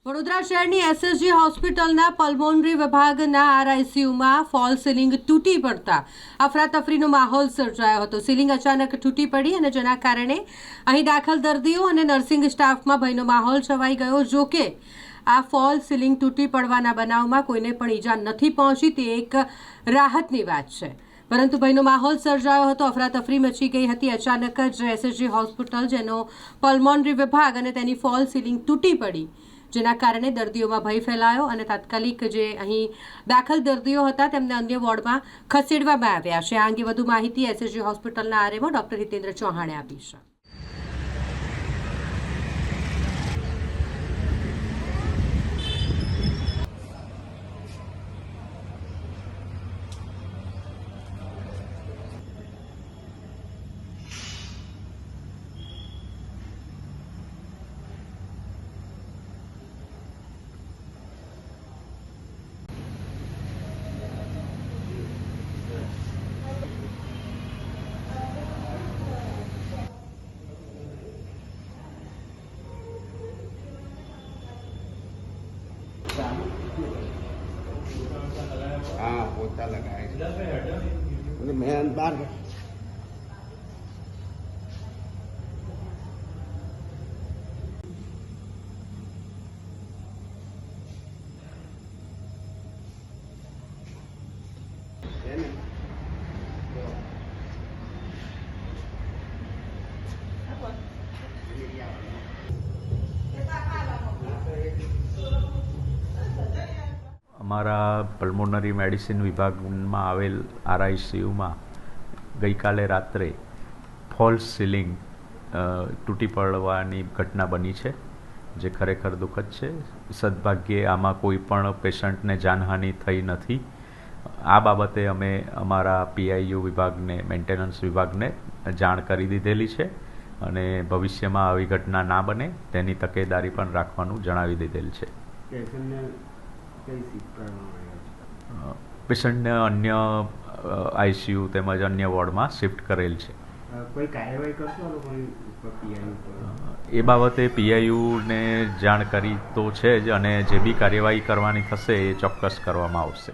વડોદરા શહેરની એસએસજી હોસ્પિટલના પલ્મોનરી વિભાગના આરઆઈસીયુમાં ફોલ સીલિંગ તૂટી પડતા અફરાતફરીનો માહોલ સર્જાયો હતો। સીલિંગ અચાનક તૂટી પડી અને જેના કારણે અહીં દાખલ દર્દીઓ અને નર્સિંગ સ્ટાફમાં ભયનો માહોલ છવાઈ ગયો। જો કે આ ફોલ સીલિંગ તૂટી પડવાના બનાવમાં કોઈને પણ ઈજા નથી પહોંચી, તે એક રાહતની વાત છે। પરંતુ ભયનો માહોલ સર્જાયો હતો, અફરાતફરી મચી ગઈ હતી। અચાનક જ એસએસજી હોસ્પિટલ, જેનો પલ્મોનરી વિભાગ અને તેની ફોલ સીલિંગ તૂટી પડી, જેના કારણે દર્દીઓમાં ભય ફેલાયો અને તાત્કાલિક જે અહીં દાખલ દર્દીઓ હતા તેમને અન્ય વોર્ડમાં ખસેડવામાં આવ્યા છે। આ અંગે વધુ માહિતી એસએસજી હોસ્પિટલના આરએમઓ ડોક્ટર હિતેન્દ્ર ચૌહાણે આપી છે। हाँ पोता लगाए मैं बार અમારા પલ્મોનરી મેડિસિન વિભાગમાં આવેલ આરઆઈસીયુમાં ગઈકાલે રાત્રે ફોલ્સ સીલિંગ તૂટી પડવાની ઘટના બની છે, જે ખરેખર દુઃખદ છે। સદભાગ્યે આમાં કોઈ પણ પેશન્ટને જાનહાનિ થઈ નથી। આ બાબતે અમે અમારા પીઆઈયુ વિભાગને, મેન્ટેનન્સ વિભાગને જાણ કરી દીધેલી છે અને ભવિષ્યમાં આવી ઘટના ના બને તેની તકેદારી પણ રાખવાનું જણાવી દીધેલ છે। પેશન્ટને અન્ય આઈસીયુ તેમજ અન્ય વોર્ડમાં શિફ્ટ કરેલ છે। કોઈ કાર્યવાહી કરશો એ બાબતે પીઆઈયુને જાણ કરી તો છે જ, અને જે બી કાર્યવાહી કરવાની થશે એ ચોક્કસ કરવામાં આવશે।